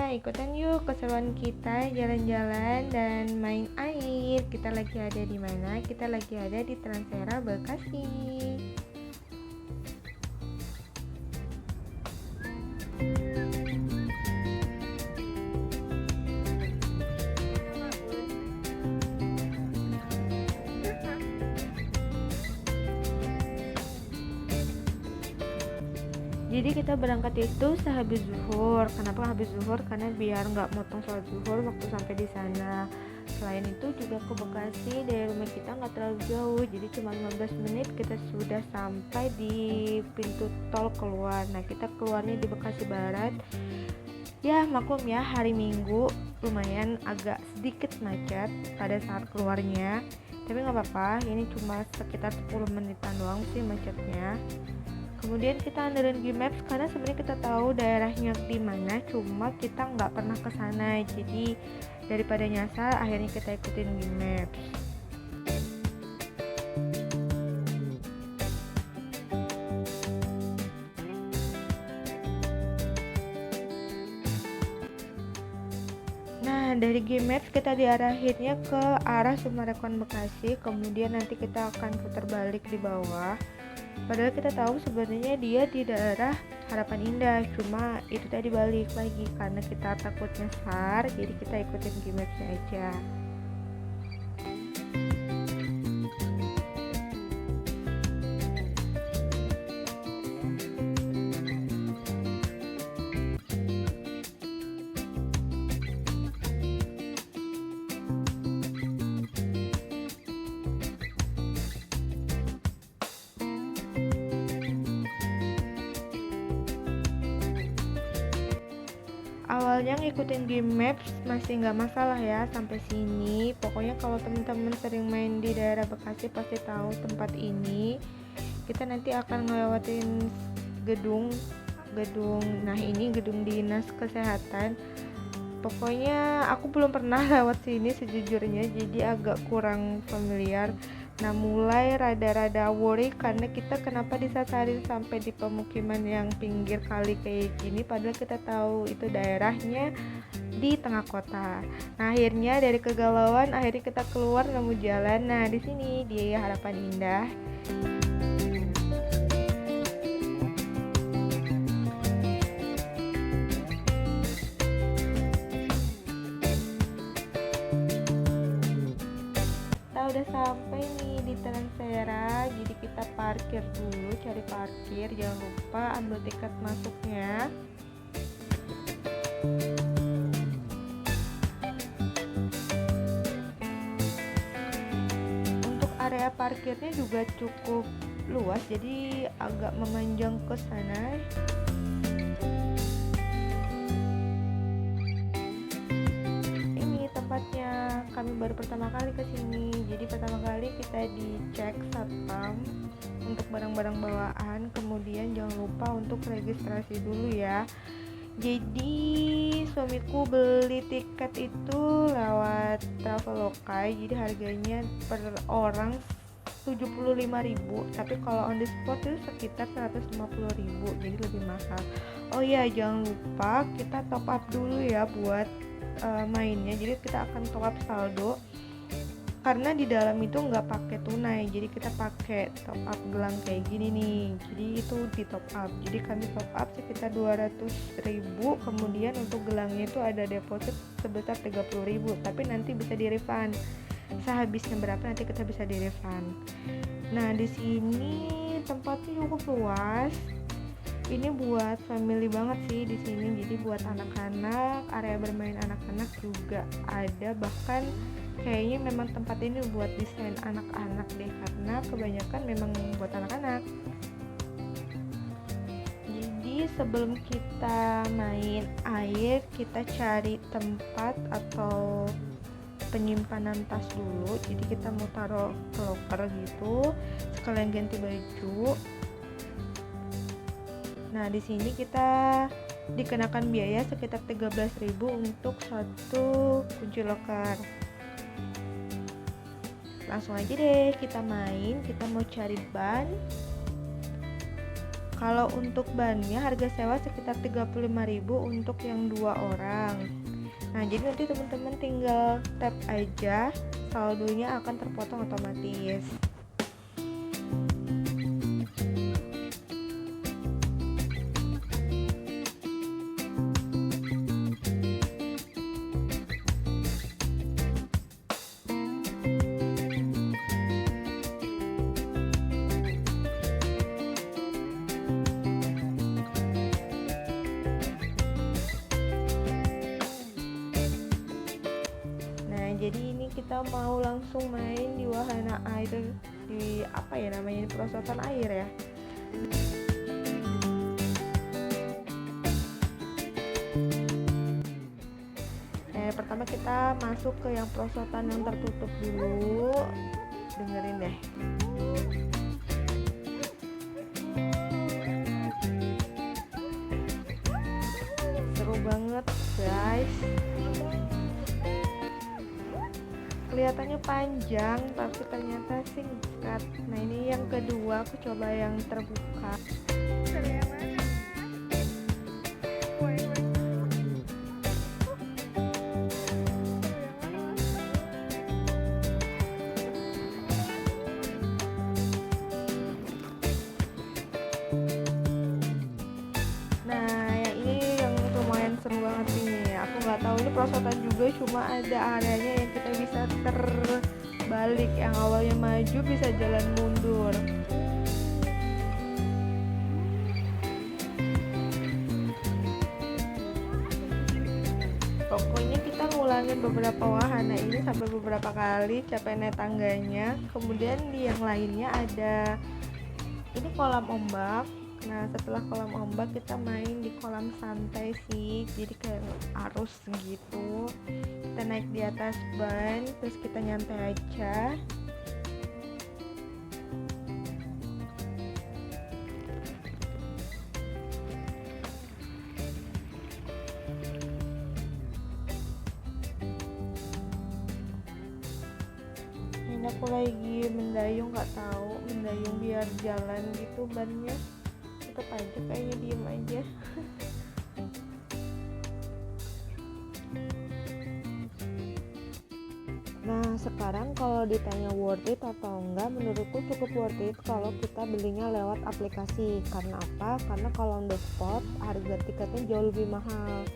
ikutan yuk keseruan kita jalan-jalan dan main air. Kita lagi ada di mana? Kita lagi ada di Transera Bekasi. Jadi kita berangkat itu sehabis zuhur. Kenapa habis zuhur? Karena biar nggak motong sholat zuhur waktu sampai di sana. Selain itu juga ke Bekasi dari rumah kita nggak terlalu jauh, jadi cuma 15 menit kita sudah sampai di pintu tol keluar. Nah kita keluarnya di Bekasi Barat. Ya maklum ya, hari Minggu lumayan agak sedikit macet pada saat keluarnya. Tapi nggak apa-apa, ini cuma sekitar 10 menitan doang sih macetnya. Kemudian kita andelin Google Maps karena sebenarnya kita tahu daerahnya di mana, cuma kita nggak pernah ke sana. Jadi daripada nyasar, akhirnya kita ikutin Google Maps. Nah, dari Google Maps kita diarahinnya ke arah Sumarekon Bekasi, kemudian nanti kita akan putar balik di bawah. Padahal kita tahu sebenarnya dia di daerah Harapan Indah, cuma itu tadi balik lagi karena kita takut nyasar, jadi kita ikutin Google Maps-nya aja. Awalnya ngikutin Google Maps masih nggak masalah ya sampai sini. Pokoknya kalau teman-teman sering main di daerah Bekasi pasti tahu tempat ini. Kita nanti akan ngelewatin gedung. Nah ini gedung dinas kesehatan. Pokoknya aku belum pernah lewat sini sejujurnya, jadi agak kurang familiar. Nah mulai rada-rada worry karena kita kenapa disasarin sampai di pemukiman yang pinggir kali kayak gini, padahal kita tahu itu daerahnya di tengah kota. Nah akhirnya dari kegalauan akhirnya kita keluar nemu jalan. Nah di sini di Harapan Indah. Kita udah sampai nih di Transera, jadi kita parkir dulu, cari parkir, jangan lupa ambil tiket masuknya. Untuk area parkirnya juga cukup luas, jadi agak memanjang ke sana. Tempatnya kami baru pertama kali ke sini. Jadi pertama kali kita dicek satpam untuk barang-barang bawaan, kemudian jangan lupa untuk registrasi dulu ya. Jadi suamiku beli tiket itu lewat Traveloka, jadi harganya per orang 75.000, tapi kalau on the spot itu sekitar 150.000, jadi lebih mahal. Oh iya, jangan lupa kita top up dulu ya buat mainnya. Jadi kita akan top up saldo karena di dalam itu nggak pakai tunai, jadi kita pakai top up gelang kayak gini nih, jadi itu di top up. Jadi kami top up sekitar 200.000, kemudian untuk gelangnya itu ada deposit sebesar 30.000, tapi nanti bisa di refund sehabisnya berapa nanti kita bisa di refund. Nah di sini tempatnya cukup luas. Ini buat family banget sih di sini. Jadi buat anak-anak, area bermain anak-anak juga ada. Bahkan kayaknya memang tempat ini buat desain anak-anak deh, karena kebanyakan memang buat anak-anak. Jadi sebelum kita main air, kita cari tempat atau penyimpanan tas dulu. Jadi kita mau taruh ke loker gitu, sekalian ganti baju. Nah, di sini kita dikenakan biaya sekitar 13.000 untuk satu kunci loker. Langsung aja deh kita main, kita mau cari ban. Kalau untuk bannya harga sewa sekitar 35.000 untuk yang 2 orang. Nah, jadi nanti teman-teman tinggal tap aja, saldonya akan terpotong otomatis. Jadi ini kita mau langsung main di wahana air, di apa ya namanya, di perosotan air ya. Pertama kita masuk ke yang perosotan yang tertutup dulu. Dengerin deh. Seru banget guys. Kelihatannya panjang tapi ternyata singkat. Nah, ini yang kedua, aku coba yang terbuka. Nah, yang ini yang lumayan seru banget nih. Aku nggak tahu ini perosotan juga, cuma ada areanya yang kita bisa terbalik, yang awalnya maju bisa jalan mundur. Pokoknya kita ngulangin beberapa wahana ini sampai beberapa kali capek naik tangganya. Kemudian di yang lainnya ada ini kolam ombak. Nah, setelah kolam ombak kita main di kolam santai sih, jadi kayak arus gitu. Kita naik di atas ban, terus kita nyantai aja. Ini aku lagi mendayung, nggak tahu mendayung biar jalan gitu bannya. Tetap aja kayaknya diem aja. Nah, sekarang kalau ditanya worth it atau enggak, menurutku cukup worth it kalau kita belinya lewat aplikasi. Karena apa? Karena kalau on the spot harga tiketnya jauh lebih mahal.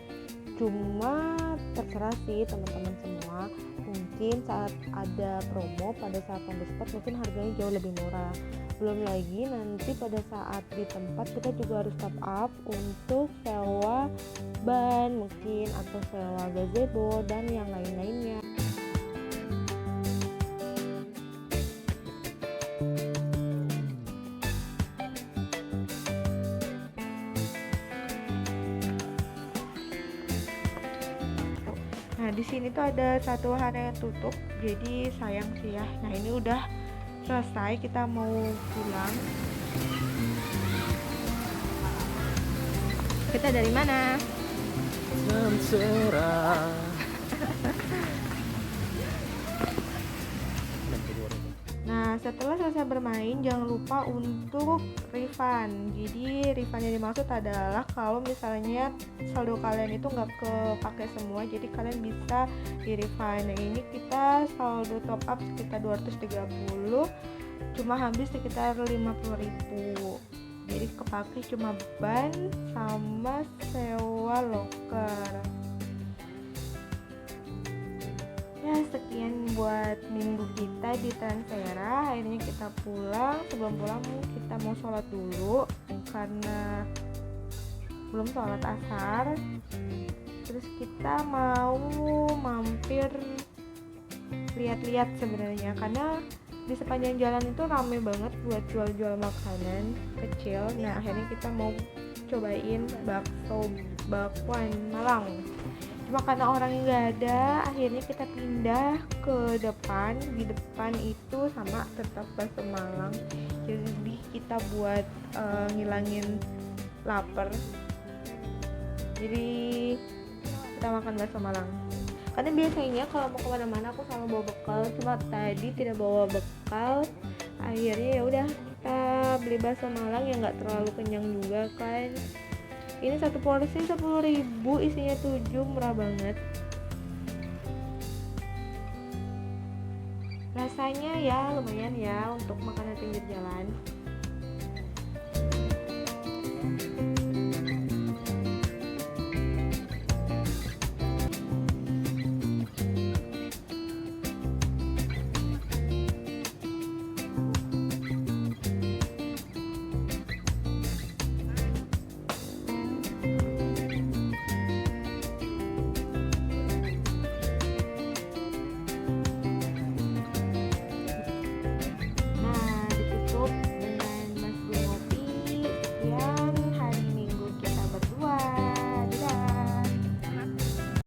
Cuma terserah sih teman-teman semua, mungkin saat ada promo pada saat on the spot mungkin harganya jauh lebih murah. Belum lagi nanti pada saat di tempat kita juga harus top up untuk sewa ban mungkin, atau sewa gazebo dan yang lain-lainnya. Nah, di sini tuh ada satu wahana yang tutup, jadi sayang sih ya. Nah, ini udah selesai, kita mau pulang. Kita dari mana? Samsera. Nah, setelah selesai bermain jangan lupa untuk refund. Jadi refund yang dimaksud adalah kalau misalnya saldo kalian itu nggak kepake semua, jadi kalian bisa di refund. Nah, ini kita saldo top up sekitar 230, cuma habis sekitar 50.000. Jadi kepake cuma ban sama sewa loker. Ya, sekian buat minggu kita di Transera. Akhirnya kita pulang. Sebelum pulang kita mau sholat dulu karena belum sholat asar. Terus kita mau mampir lihat-lihat sebenarnya, karena di sepanjang jalan itu rame banget buat jual-jual makanan kecil. Nah, akhirnya kita mau cobain bakso bakwan Malang. Cuma karena orangnya nggak ada, akhirnya kita pindah ke depan. Di depan itu sama tetap bakso Malang, jadi kita buat ngilangin lapar, jadi kita makan bakso Malang. Karena biasanya kalau mau kemana-mana aku selalu bawa bekal, cuma tadi tidak bawa bekal. Akhirnya ya udah kita beli bakso Malang yang nggak terlalu kenyang juga kan. Ini satu porsi 10.000, isinya 7, murah banget. Rasanya ya lumayan ya untuk makanan pinggir jalan.